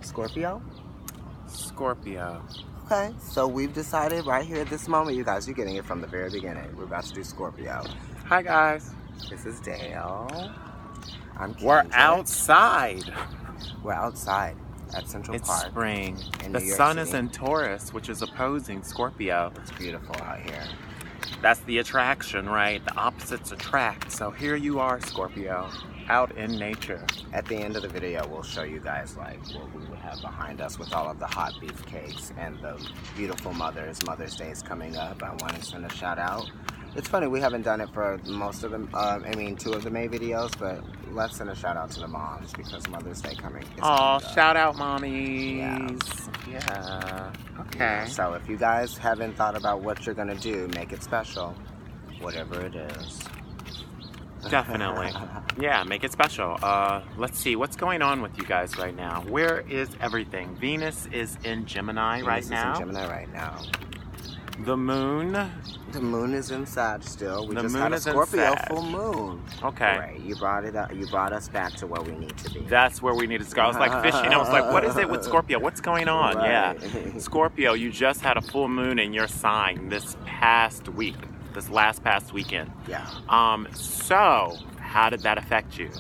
Scorpio? Scorpio. Okay, so we've decided right here at this moment, you guys, you're getting it from the very beginning. We're about to do Scorpio. Hi, guys. This is Dale. I'm Kendra. We're outside. We're outside at Central It's Park. spring. In The New York sun City. is in Taurus, which is opposing Scorpio. It's beautiful out here. That's the attraction, right? The opposites attract. So here you are, Scorpio, out in nature. At the end of the video, we'll show you guys like what we would have behind us with all of the hot beef cakes and the beautiful mothers. Mother's Day is coming up. I want to send a shout out. It's funny, we haven't done it for most of them, two of the May videos, but let's send a shout out to the moms because Mother's Day coming. Oh, shout out mommies. Yeah. Okay. Yeah, so if you guys haven't thought about what you're gonna do, make it special, whatever it is. Definitely. Yeah, make it special. Let's see, what's going on with you guys right now? Where is everything? Venus is in Gemini right now. Venus is in Gemini right now. The moon. The moon is in Sag still. We The just moon had a is in Scorpio Sag. full moon. Okay. Right. You brought it up. You brought us back to where we need to be. That's where we needed to go. I was like fishing. I was like, what is it with Scorpio? What's going on? Right. Yeah. Scorpio, you just had a full moon in your sign this past week. This past weekend. Yeah. So how did that affect you?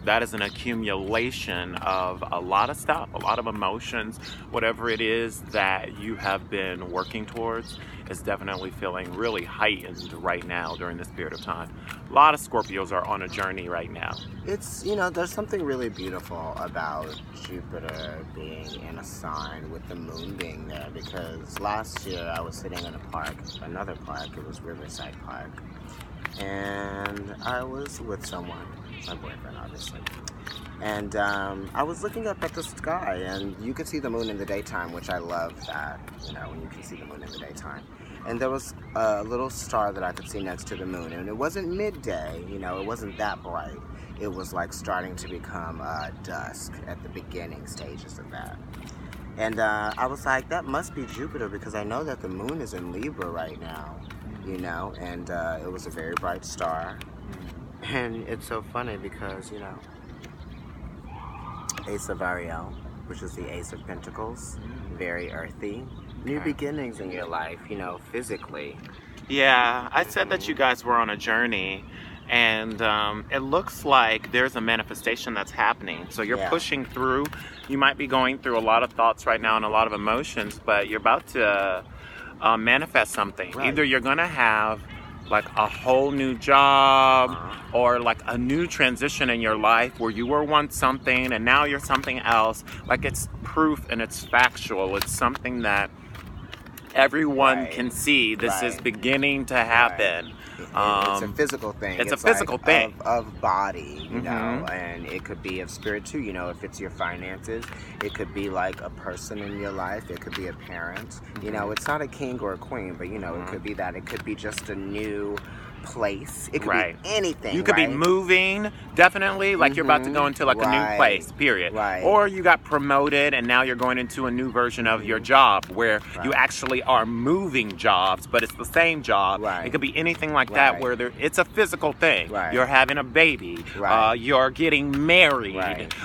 That is an accumulation of a lot of stuff, a lot of emotions, whatever it is that you have been working towards is definitely feeling really heightened right now during this period of time. A lot of Scorpios are on a journey right now. It's, there's something really beautiful about Jupiter being in a sign with the moon being there, because last year I was sitting in a park, another park, it was Riverside Park, and I was with someone, my boyfriend obviously, and I was looking up at the sky, and you could see the moon in the daytime, which I love that, when you can see the moon in the daytime. And there was a little star that I could see next to the moon, and it wasn't midday, it wasn't that bright. It was like starting to become dusk at the beginning stages of that. And I was like, that must be Jupiter, because I know that the moon is in Libra right now, and it was a very bright star. And it's so funny because, Ace of Ariel, which is the Ace of Pentacles, very earthy. New beginnings in your life, physically. Yeah, I said that you guys were on a journey, and it looks like there's a manifestation that's happening. So you're pushing through. You might be going through a lot of thoughts right now and a lot of emotions, but you're about to manifest something. Right. Either you're gonna have like a whole new job or like a new transition in your life where you were once something and now you're something else. Like, it's proof and it's factual. It's something that everyone can see. This is beginning to happen. It's a physical thing. It's a physical thing. Of body, and it could be of spirit too, if it's your finances. It could be like a person in your life. It could be a parent. It's not a king or a queen, but, it could be that. It could be just a new place. It could be anything. You could be moving, definitely, like you're about to go into like a new place, period. Right. Or you got promoted and now you're going into a new version of your job where you actually are moving jobs, but it's the same job. Right. It could be anything like that where it's a physical thing. Right. You're having a baby. Right. You're getting married. Right.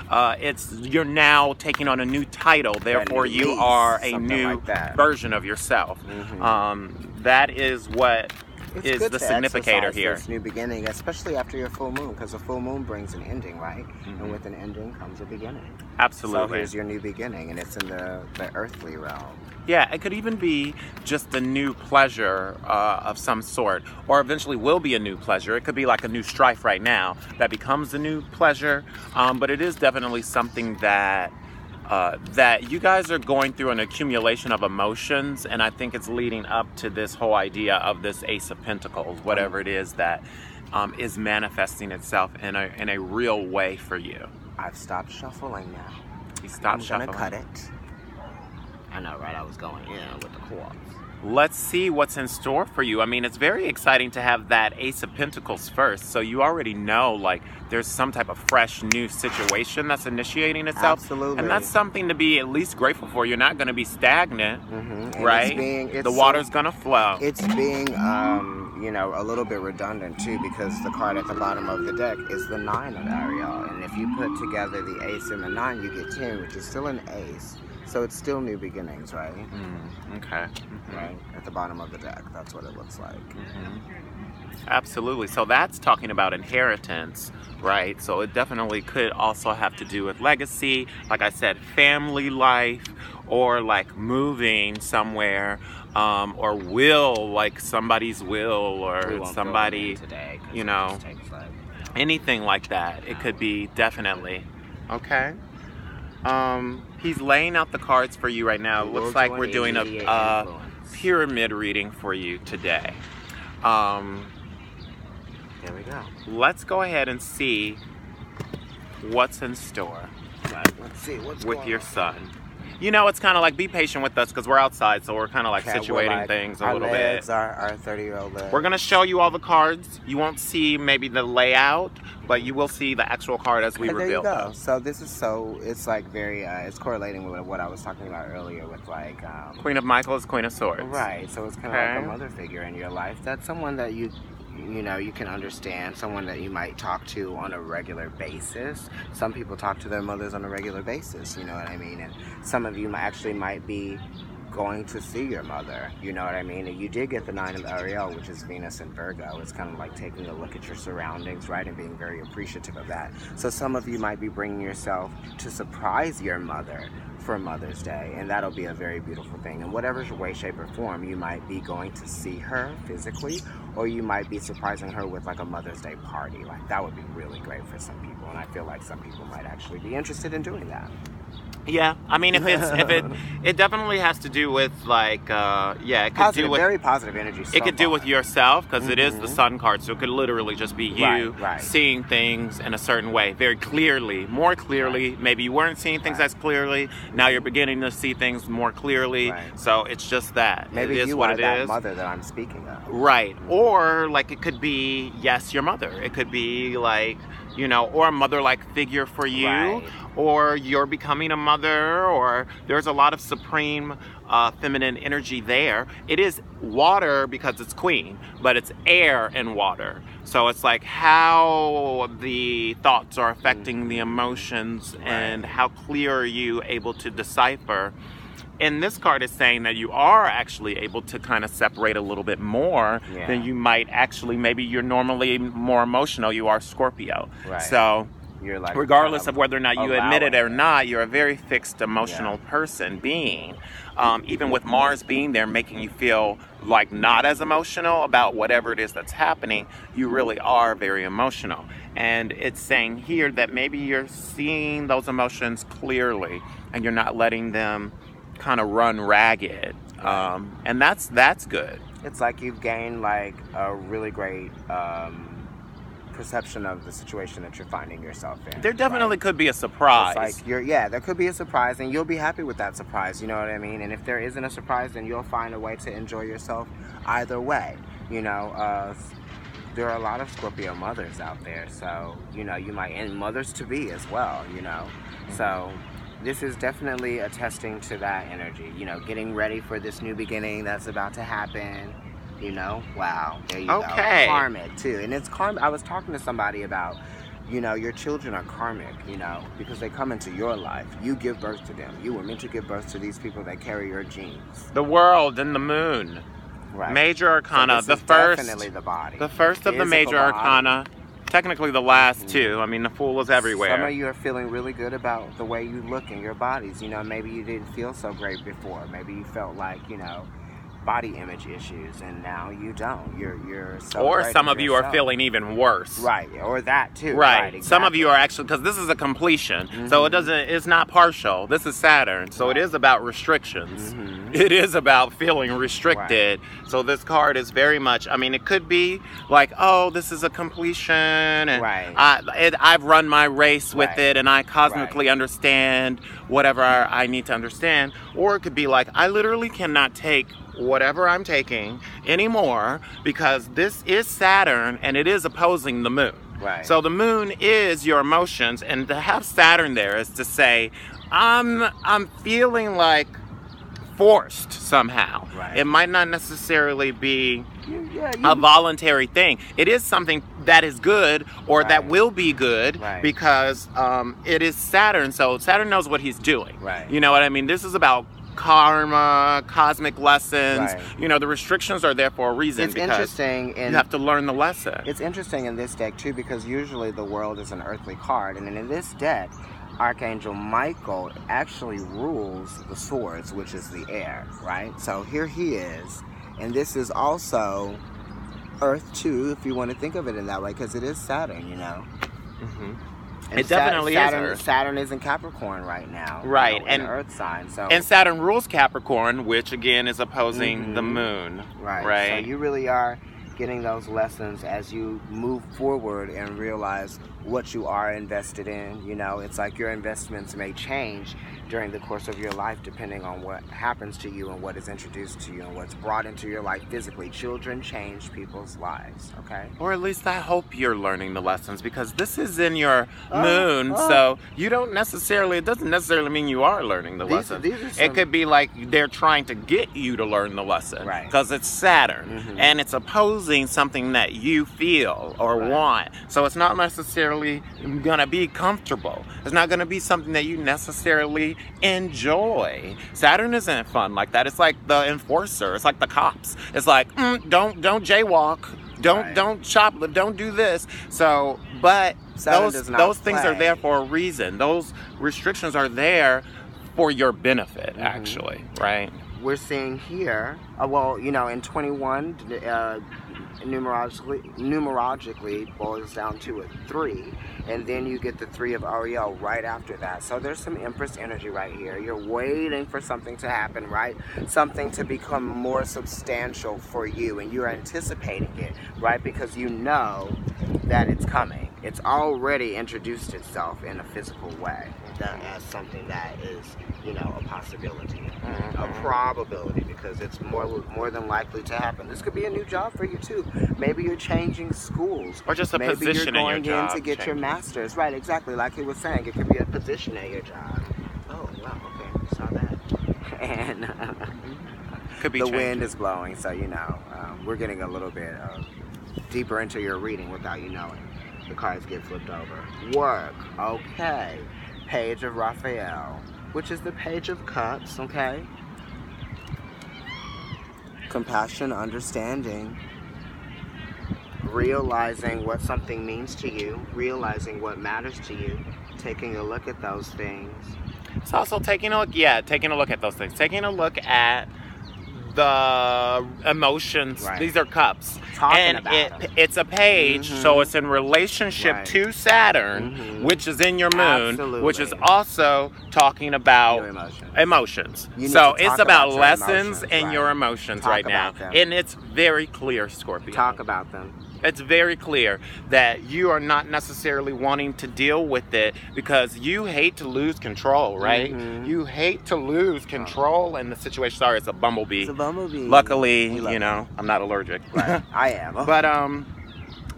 You're now taking on a new title. Therefore, you are a new version of yourself. That is what is the significator here. This new beginning, especially after your full moon, because a full moon brings an ending, right? And with an ending comes a beginning. Absolutely. So here's your new beginning, and it's in the earthly realm. Yeah, it could even be just a new pleasure of some sort, or eventually will be a new pleasure. It could be like a new strife right now that becomes a new pleasure, but it is definitely something that you guys are going through an accumulation of emotions, and I think it's leading up to this whole idea of this Ace of Pentacles, whatever it is that is manifesting itself in a real way for you. I've stopped shuffling now. You stopped shuffling. I'm gonna cut it. I know, right? I was going in with the quartz. Let's see what's in store for you. I mean, it's very exciting to have that Ace of Pentacles first. So you already know, like, there's some type of fresh new situation that's initiating itself. Absolutely. And that's something to be at least grateful for. You're not going to be stagnant, right? The water's going to flow. It's being, you know, a little bit redundant too, because the card at the bottom of the deck is the 9 of Ariel. And if you put together the ace and the 9, you get 10, which is still an ace. So it's still new beginnings, right? Okay. Right? At the bottom of the deck. That's what it looks like. Absolutely. So that's talking about inheritance, right? So it definitely could also have to do with legacy, like I said, family life, or like moving somewhere, or will, like somebody's will, or somebody, today, you know, anything like that. It could be definitely. Okay. He's laying out the cards for you right now. It looks like we're doing a pyramid reading for you today. There we go. Let's go ahead and see what's in store Let's see what's with your son. You know, it's kind of like, be patient with us because we're outside, so we're kind of like situating things a little bit. Our 30-year-old legs. We're going to show you all the cards. You won't see maybe the layout, but you will see the actual card as we reveal There you go. them. So this is it's like very, it's correlating with what I was talking about earlier with like... Queen of Michael is Queen of Swords. Right, so it's kind of like a mother figure in your life. That's someone that you know, you can understand, someone that you might talk to on a regular basis. Some people talk to their mothers on a regular basis, you know what I mean? And some of you might be going to see your mother, you know what I mean? And you did get the 9 of Ariel, which is Venus in Virgo. It's kind of like taking a look at your surroundings, right? And being very appreciative of that. So some of you might be bringing yourself to surprise your mother for Mother's Day, and that'll be a very beautiful thing. In whatever way, shape, or form, you might be going to see her physically, or you might be surprising her with like a Mother's Day party. Like, that would be really great for some people, and I feel like some people might actually be interested in doing that. Yeah, I mean, it definitely has to do with like, it could Positive, do with very positive energy. it could do with yourself, because it is the sun card, so it could literally just be you seeing things in a certain way, very clearly, more clearly. Maybe you weren't seeing things as clearly. Now you're beginning to see things more clearly. So it's just that. Maybe it is you what are it that is. mother that I'm speaking of. Right. Or like it could be, yes, your mother. It could be like, you know, or a mother-like figure for you, or you're becoming a mother, or there's a lot of supreme feminine energy there. It is water because it's queen, but it's air and water. So it's like how the thoughts are affecting the emotions, and how clear are you able to decipher. And this card is saying that you are actually able to kind of separate a little bit more than you might actually. Maybe you're normally more emotional. You are Scorpio. So you're like, regardless of whether or not you admit it or not, you're a very fixed emotional being. Even with Mars being there, making you feel like not as emotional about whatever it is that's happening, you really are very emotional. And it's saying here that maybe you're seeing those emotions clearly, and you're not letting them kind of run ragged, and that's good. It's like you've gained like a really great perception of the situation that you're finding yourself in. There definitely could be a surprise. It's like there could be a surprise, and you'll be happy with that surprise, you know what I mean? And if there isn't a surprise, then you'll find a way to enjoy yourself either way, you know. There are a lot of Scorpio mothers out there, so, you know, you might, and mothers to be as well, you know. So this is definitely attesting to that energy, you know, getting ready for this new beginning that's about to happen, you know. Wow, there you go. Karmic too, and it's karmic. I was talking to somebody about, you know, your children are karmic, you know, because they come into your life. You give birth to them. You were meant to give birth to these people that carry your genes. The world and the moon. Major arcana, so definitely the body. The first of the major arcana. Technically the last two. I mean, the Fool is everywhere. Some of you are feeling really good about the way you look in your bodies. You know, maybe you didn't feel so great before. Maybe you felt like, you know, body image issues, and now you don't. You're so. Or some of you are feeling even worse. Right, or that too. Right. Exactly. Some of you are actually, because this is a completion, so it's not partial. This is Saturn, so it is about restrictions. It is about feeling restricted. So this card is very much, I mean, it could be like, oh, this is a completion, and I've run my race with it, and I cosmically understand whatever I need to understand. Or it could be like, I literally cannot take whatever I'm taking anymore, because this is Saturn and it is opposing the moon. So the moon is your emotions, and to have Saturn there is to say, I'm feeling like forced somehow. Right. It might not necessarily be You a voluntary thing. It is something that is good, or that Right. will be good, Right. because it is Saturn, so Saturn knows what he's doing. Right. You know what I mean? This is about karma, cosmic lessons. Right. You know, the restrictions are there for a reason. It's because interesting, and you have to learn the lesson. it's interesting in this deck too, because usually the world is an earthly card, and in this deck, Archangel Michael actually rules the swords, which is the air, right? So here he is, and this is also Earth too, if you want to think of it in that way, because it is Saturn, you know. And It definitely is Saturn, Earth. Saturn is in Capricorn right now, Right, you know, and an Earth sign. So And Saturn rules Capricorn, which again is opposing the moon. right. So you really are getting those lessons as you move forward and realize what you are invested in. You know, it's like your investments may change during the course of your life depending on what happens to you and what is introduced to you and what's brought into your life physically. Children change people's lives, okay? Or at least I hope you're learning the lessons, because this is in your moon, so you don't necessarily, it doesn't necessarily mean you are learning the lessons. These are some, it could be like they're trying to get you to learn the lesson, Right. because it's Saturn, and it's opposing something that you feel or want. So it's not necessarily gonna be comfortable. It's not gonna be something that you necessarily enjoy. Saturn isn't fun like that. It's like the enforcer. It's like the cops. It's like, don't jaywalk. Don't shoplift. Don't do this. So, but Saturn does not those things are play. there for a reason. Those restrictions are there for your benefit, actually, right? We're seeing here, well, you know, in 21, numerologically boils down to a 3, and then you get the 3 of Ariel right after that. So there's some Empress energy right here. You're waiting for something to happen, right? Something to become more substantial for you, and you're anticipating it, right? Because you know that it's coming. It's already introduced itself in a physical way, that as something that is, you know, a possibility, a probability, because it's more than likely to happen. This could be a new job for you too. Maybe you're changing schools, or just a maybe position you're going in your job in to get your changing. master's, right? Exactly, like he was saying, it could be a position at your job. Oh wow, okay, saw that. And Could be the changing. wind is blowing, so you know, we're getting a little bit deeper into your reading without you knowing. The cards get flipped over. Work, okay. Page of Raphael, which is the Page of Cups, okay? Compassion, understanding, realizing what something means to you, realizing what matters to you, taking a look at those things. It's also taking a look at those things. Taking a look at the emotions. Right. These are cups. Talking and about them. it's a page, so it's in relationship Right. to Saturn, which is in your moon, Absolutely. which is also talking about Your emotions. emotions. You need So to it's talk about about your lessons emotions, and right. your emotions Talk right now. about them. And it's very clear, Scorpio. Talk about them. It's very clear that you are not necessarily wanting to deal with it because you hate to lose control, right? You hate to lose control in the situation. Sorry, it's a bumblebee. It's a bumblebee. Luckily, We love you know, I'm not allergic. Right. I am. But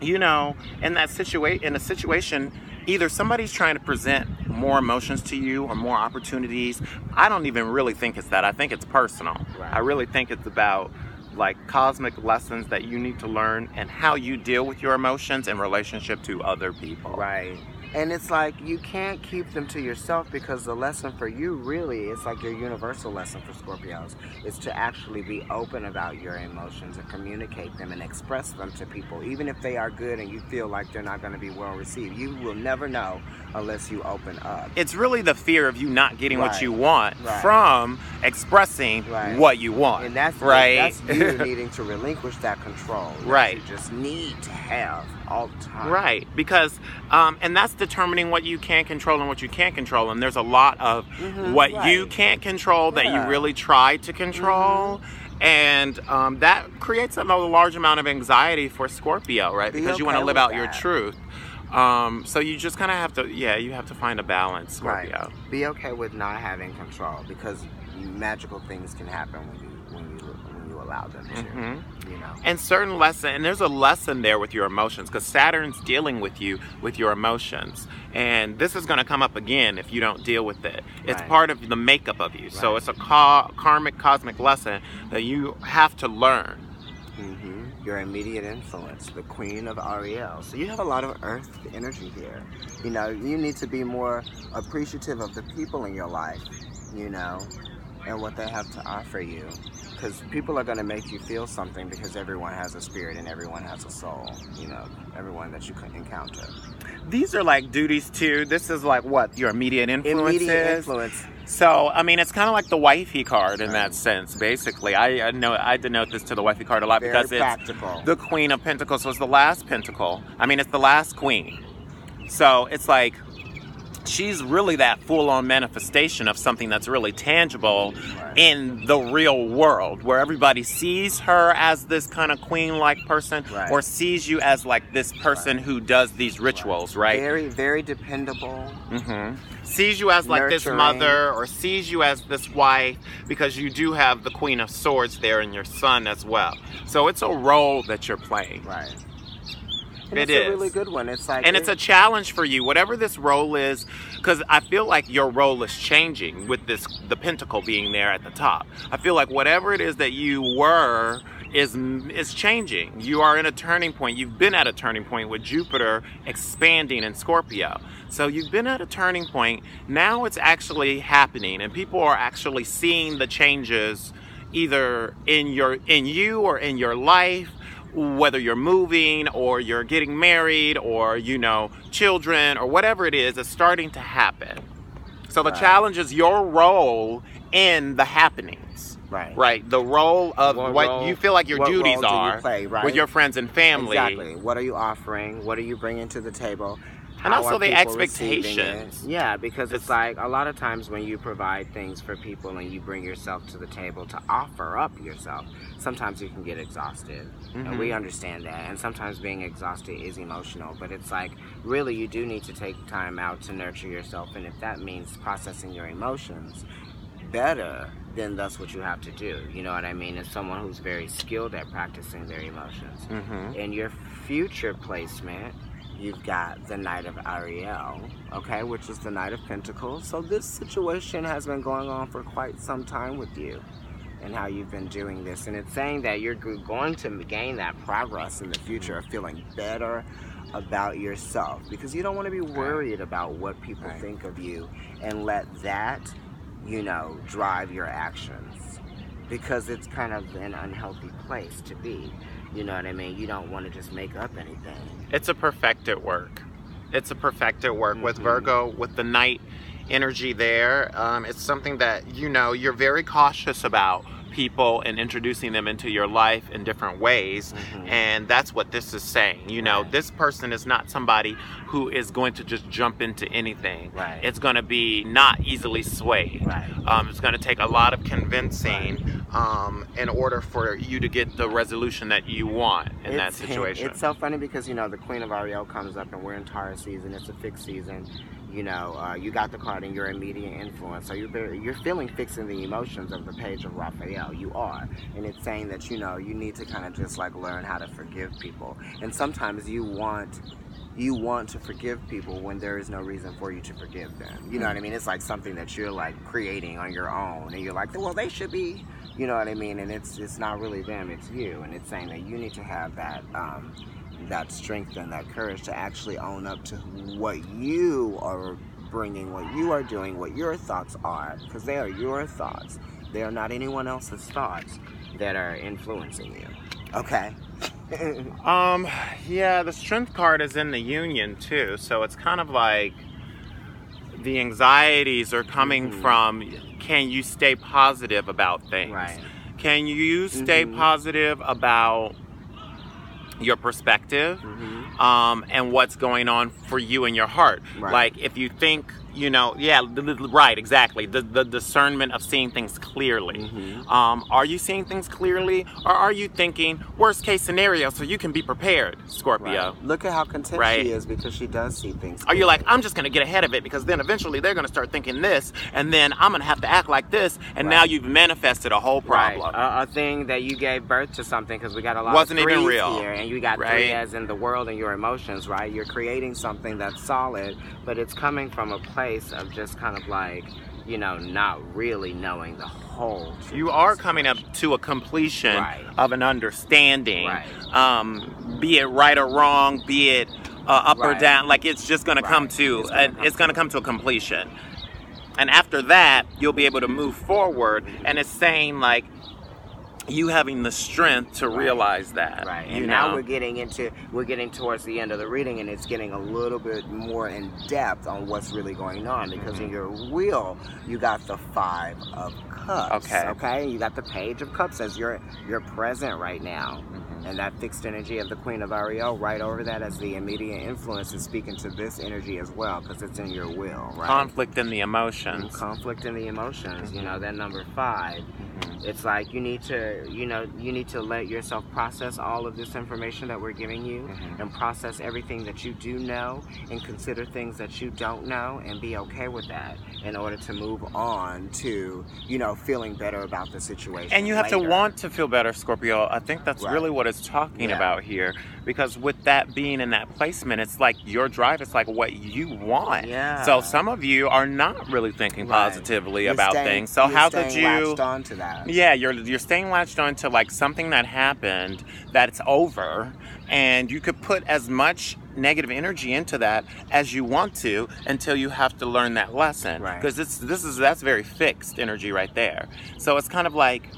you know, in a situation, either somebody's trying to present more emotions to you or more opportunities. I don't even really think it's that. I think it's personal. Right. I really think it's about like cosmic lessons that you need to learn and how you deal with your emotions in relationship to other people. Right. And it's like you can't keep them to yourself, because the lesson for you really, it's like your universal lesson for Scorpios, is to actually be open about your emotions and communicate them and express them to people, even if they are good and you feel like they're not going to be well received. You will never know unless you open up. It's really the fear of you not getting what Right. you want Right. from expressing Right. what you want. And that's right. That's you needing to relinquish that control. that Right. You just need to have all the time. Right, because and that's determining what you can control and what you can't control, and there's a lot of what you right. can't control that you Yeah. really try to control, and that creates a large amount of anxiety for Scorpio, right? Be Because you want okay to live with out your that. truth. So you just kind of have to, you have to find a balance, Scorpio. Right. Be okay with not having control, because magical things can happen when you allow them to, you know. And certain lesson, and there's a lesson there with your emotions, because Saturn's dealing with you with your emotions, and this is going to come up again if you don't deal with it. It's part of the makeup of you, so it's a karmic, cosmic lesson that you have to learn. Your immediate influence, the Queen of Ariel. So you have a lot of earth energy here. You know, you need to be more appreciative of the people in your life, you know, and what they have to offer you. Because people are going to make you feel something, because everyone has a spirit and everyone has a soul, you know, everyone that you can encounter. These are like duties too. This is like what your immediate influence Immediate is. influence. So, I mean, it's kind of like the wifey card in that sense, basically. I denote this to the wifey card a lot because it's the Queen of Pentacles. So it's the last pentacle. I mean, it's the last queen. So it's like she's really that full-on manifestation of something that's really tangible in the real world, where everybody sees her as this kind of queen-like person, or sees you as like this person who does these rituals, right? Very, very dependable. Sees you as like this mother, or sees you as this wife, because you do have the Queen of Swords there in your son as well. So it's a role that you're playing. And it's a really good one. It's like, and it's a challenge for you, whatever this role is, because I feel like your role is changing with the pentacle being there at the top. I feel like whatever it is that you were is changing. You are in a turning point. You've been at a turning point with Jupiter expanding in Scorpio. So you've been at a turning point. Now it's actually happening, and people are actually seeing the changes either in you or in your life, whether you're moving or you're getting married or, you know, children or whatever it is starting to happen. So the challenge is your role in the happenings. Right. The role of what you feel like your duties are with your friends and family. Exactly. What are you offering? What are you bringing to the table? And also the expectations. Yeah, because it's like a lot of times when you provide things for people and you bring yourself to the table to offer up yourself, sometimes you can get exhausted. And we understand that. And sometimes being exhausted is emotional. But it's like, really, you do need to take time out to nurture yourself. And if that means processing your emotions better, then that's what you have to do. You know what I mean? As someone who's very skilled at practicing their emotions. In your future placement, you've got the Knight of Ariel, okay, which is the Knight of Pentacles. So this situation has been going on for quite some time with you and how you've been doing this. And it's saying that you're going to gain that progress in the future of feeling better about yourself, because you don't want to be worried about what people think of you and let that, you know, drive your actions, because it's kind of an unhealthy place to be. You know what I mean? You don't want to just make up anything. It's a perfected work. It's a perfected work with Virgo, with the night energy there. It's something that, you know, you're very cautious about people and introducing them into your life in different ways. And that's what this is saying. You know, this person is not somebody who is going to just jump into anything. It's going to be not easily swayed. It's going to take a lot of convincing in order for you to get the resolution that you want in that situation. It's so funny because, you know, the Queen of Ariel comes up and we're in Taurus season. It's a fixed season. You know, you got the card in your immediate influence. So you're feeling fixed in the emotions of the page of Raphael. You are. And it's saying that, you know, you need to kind of just like learn how to forgive people. And sometimes you want to forgive people when there is no reason for you to forgive them. You know what I mean? It's like something that you're like creating on your own. And you're like, well, they should be, you know what I mean? And it's not really them, it's you. And it's saying that you need to have that that strength and that courage to actually own up to what you are bringing, what you are doing, what your thoughts are, because they are your thoughts. They are not anyone else's thoughts that are influencing you. Okay. Yeah, the Strength card is in the Union too, so it's kind of like the anxieties are coming from, can you stay positive about things? Can you stay positive about your perspective and what's going on for you in your heart? Like if you think right, exactly. The discernment of seeing things clearly. Are you seeing things clearly, or are you thinking worst case scenario so you can be prepared, Scorpio? Right. Look at how content she is because she does see things Are clearly. you like, I'm just going to get ahead of it because then eventually they're going to start thinking this, and then I'm going to have to act like this, and now you've manifested a whole problem. A thing that you gave birth to something, because we got a lot Wasn't of threes even real. here, and you got three as in the world and your emotions, right? You're creating something that's solid, but it's coming from a place of just kind of like, not really knowing the whole truth. You are coming up to a completion of an understanding, be it right or wrong, be it up or down. Like it's just going to come to a completion, and after that you'll be able to move forward. And it's saying like you having the strength to realize that. And now we're getting towards the end of the reading, and it's getting a little bit more in depth on what's really going on, because in your wheel you got the 5 of Cups. Okay. You got the Page of Cups as your present right now. And that fixed energy of the Queen of Ariel right over that as the immediate influence is speaking to this energy as well, because it's in your will, right? Conflict in the emotions. Conflict in the emotions. That number 5. It's like you need to let yourself process all of this information that we're giving you, and process everything that you do know, and consider things that you don't know, and be okay with that in order to move on to, feeling better about the situation. And you have to want to feel better, Scorpio. I think that's really what it's talking about here, because with that being in that placement, it's like your drive is like what you want. So some of you are not really thinking positively about things. So how could you latched on to that? Yeah, you're staying latched on to like something that happened that's over, and you could put as much negative energy into that as you want to until you have to learn that lesson, because that's very fixed energy right there. So it's kind of like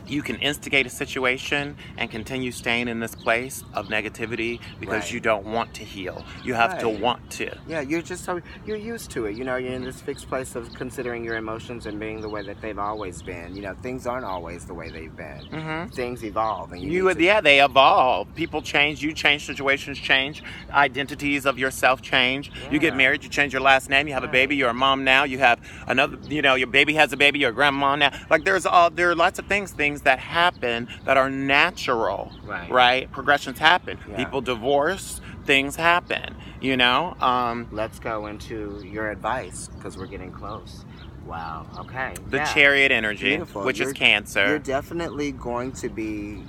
you can instigate a situation and continue staying in this place of negativity because you don't want to heal. You have to want to. Yeah, you're used to it. You're in this fixed place of considering your emotions and being the way that they've always been. Things aren't always the way they've been. Things evolve, and they evolve. People change. You change. Situations change. Identities of yourself change. You get married. You change your last name. You have a baby. You're a mom now. You have another. Your baby has a baby. You're a grandma now. Like there are lots of things that happen that are natural, right? Progressions happen. People divorce, things happen, Let's go into your advice, because we're getting close. Wow. Okay. The Chariot energy, which is Cancer. You're definitely going to be,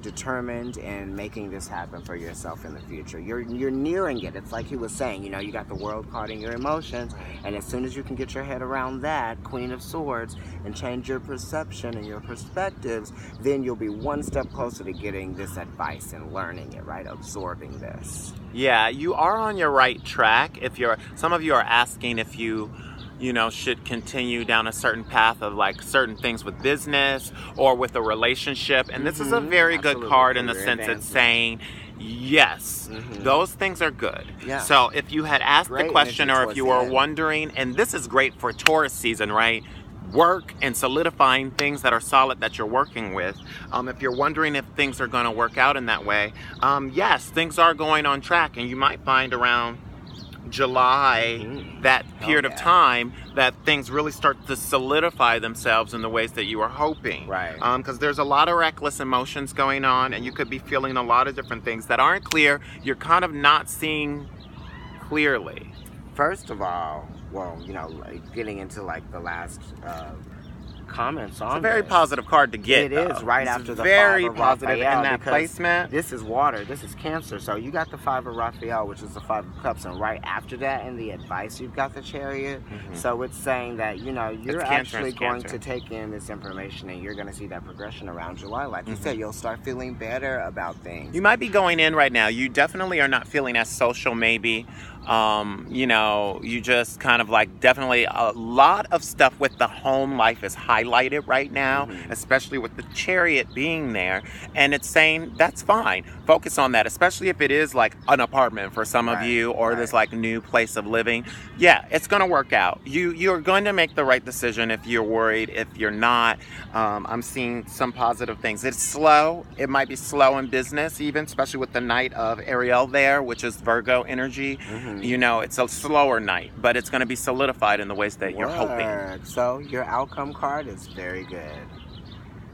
determined in making this happen for yourself in the future. You're nearing it. It's like he was saying, you got the World card in your emotions, and as soon as you can get your head around that, Queen of Swords, and change your perception and your perspectives, then you'll be one step closer to getting this advice and learning it, right? Absorbing this. Yeah, you are on your right track. Some of you are asking if you should continue down a certain path of like certain things with business or with a relationship. And this is a very good card in the sense it's saying, yes, those things are good. So if you had asked the question, or if you were wondering, and this is great for Taurus season, right? Work and solidifying things that are solid that you're working with. If you're wondering if things are going to work out in that way, yes, things are going on track, and you might find around July, that period of time, that things really start to solidify themselves in the ways that you were hoping. Because there's a lot of reckless emotions going on, and you could be feeling a lot of different things that aren't clear. You're kind of not seeing clearly. First of all, getting into like the last comments on it's a very positive card to get. It is right after the very 5 of positive Raphael, in that placement. This is water, this is Cancer, so you got the 5 of Raphael, which is the 5 of Cups, and right after that in the advice you've got the Chariot. So it's saying that you're actually going to take in this information, and you're going to see that progression around July. Like you said, you'll start feeling better about things. You might be going in right now, you definitely are not feeling as social maybe. You just kind of like, definitely a lot of stuff with the home life is high highlighted right now, especially with the Chariot being there. And it's saying that's fine. Focus on that, especially if it is like an apartment for some of you, or this like new place of living. Yeah, it's going to work out. You're going to make the right decision if you're worried. If you're not, I'm seeing some positive things. It's slow. It might be slow in business even, especially with the Knight of Ariel there, which is Virgo energy. You know, it's a slower night, but it's going to be solidified in the ways that you're hoping. So your outcome card is very good.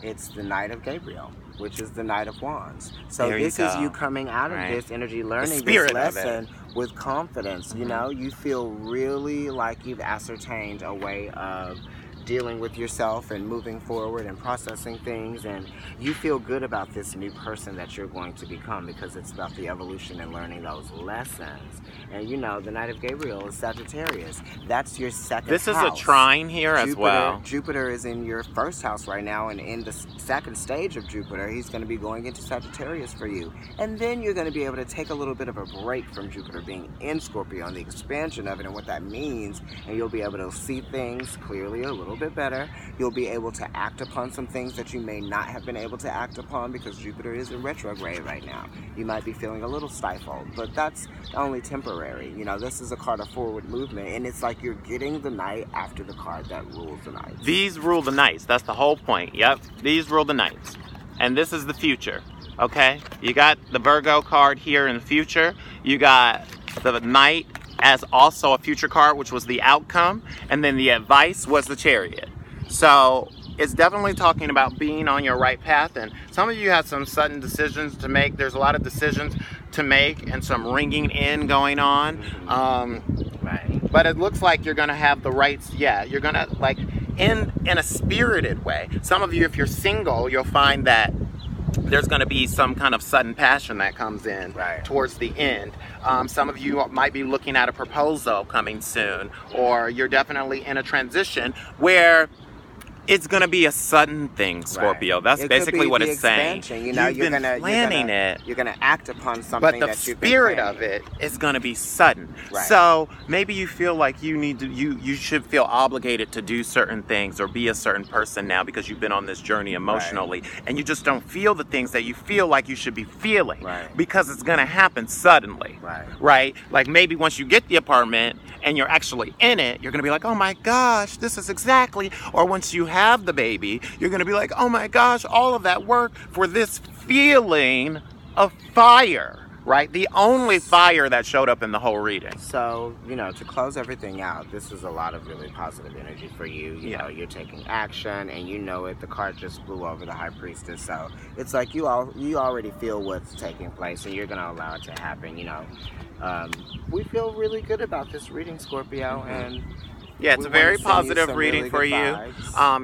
It's the Knight of Gabriel, which is the Knight of Wands. So this is you coming out of this energy, learning this lesson with confidence. You know, you feel really like you've ascertained a way of dealing with yourself and moving forward and processing things, and you feel good about this new person that you're going to become, because it's about the evolution and learning those lessons. And you know, the Knight of Gabriel is Sagittarius. That's your second house. This is a trine here as well. Jupiter is in your first house right now, and in the second stage of Jupiter, he's going to be going into Sagittarius for you. And then you're going to be able to take a little bit of a break from Jupiter being in Scorpio and the expansion of it and what that means, and you'll be able to see things clearly a little bit better. You'll be able to act upon some things that you may not have been able to act upon because Jupiter is in retrograde right now. You might be feeling a little stifled, but that's only temporary. You know, this is a card of forward movement, and it's like you're getting the Knight after the card that rules the Knights. These rule the Knights. That's the whole point. Yep, these rule the Knights. And this is the future, okay? You got the Virgo card here in the future. You got the Knight as also a future card, which was the outcome, and then the advice was the Chariot. So it's definitely talking about being on your right path, and some of you have some sudden decisions to make. There's a lot of decisions to make and some ringing in going on. But it looks like you're gonna have the rights. Yeah, you're gonna, like, in a spirited way. Some of you, if you're single, you'll find that there's going to be some kind of sudden passion that comes in towards the end. Some of you might be looking at a proposal coming soon, or you're definitely in a transition where it's going to be a sudden thing, Scorpio. That's basically what it's saying. You know, you've been planning it. You're going to act upon something that you've been planning. But the spirit of it is going to be sudden. So maybe you feel like you need to, you should feel obligated to do certain things or be a certain person now because you've been on this journey emotionally, and you just don't feel the things that you feel like you should be feeling because it's going to happen suddenly. Right? Like maybe once you get the apartment and you're actually in it, you're going to be like, oh my gosh, this is exactly, or once you have the baby, you're going to be like, oh my gosh, all of that work for this feeling of fire, right? The only fire that showed up in the whole reading. So, you know, to close everything out, this is a lot of really positive energy for you. You know, you're taking action, and you know it. The card just blew over the High Priestess, so it's like you already feel what's taking place, and you're going to allow it to happen, you know. We feel really good about this reading, Scorpio, and yeah, it's a very positive reading for you.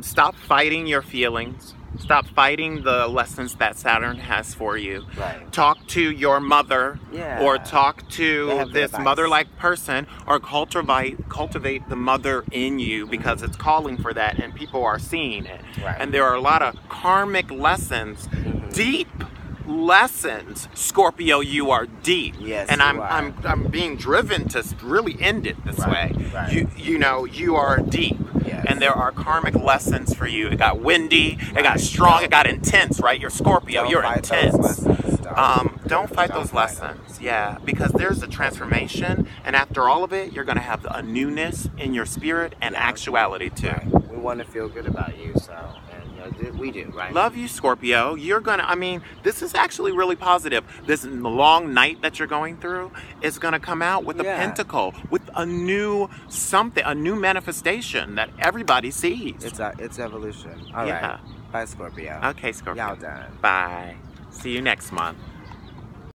Stop fighting your feelings. Stop fighting the lessons that Saturn has for you. Talk to your mother, or talk to this mother-like person, or cultivate the mother in you, because it's calling for that, and people are seeing it. And there are a lot of karmic lessons, deep lessons. Scorpio, you are deep. And I'm being driven to really end it this way. You know, you are deep. And there are karmic lessons for you. It got windy, it got strong, it got intense, right? You're Scorpio, you're intense. Don't fight those lessons. Yeah, because there's a transformation, and after all of it, you're going to have a newness in your spirit and actuality too. We want to feel good about you, so, and we do, right? Love you, Scorpio. You're gonna, I mean, this is actually really positive. This long night that you're going through is gonna come out with a pentacle, with a new something, a new manifestation that everybody sees. It's evolution. All right. Bye, Scorpio. Okay, Scorpio. Y'all done. Bye. See you next month.